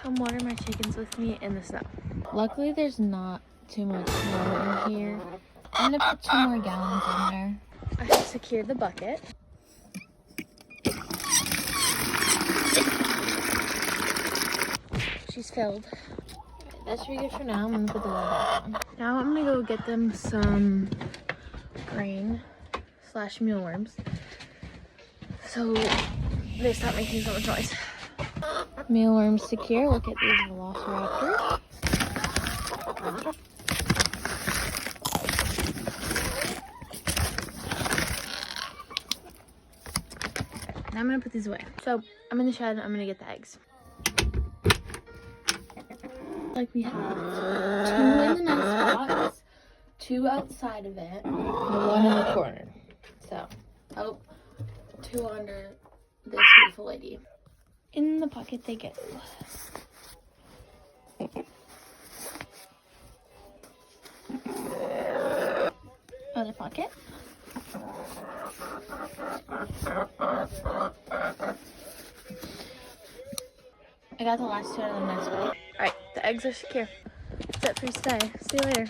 come water my chickens with me in the snow. Luckily, there's not too much snow in here. I'm gonna put 2 more gallons in there. I have secured the bucket. She's filled. That should be good for now. I'm gonna put the lid back on. Now I'm gonna go get them some grain / mealworms, so they stop making so much noise. Mealworms secure. Look at these velociraptors. Now I'm gonna put these away. So I'm in the shed. I'm gonna get the eggs. Like we have 2 in the nest box, 2 outside of it, and 1 in the corner. So, oh, 2 under this beautiful lady. In the pocket they go. Other pocket. I got the last 2 out of the nest box. Alright, the eggs are secure. That's it for today. See you later.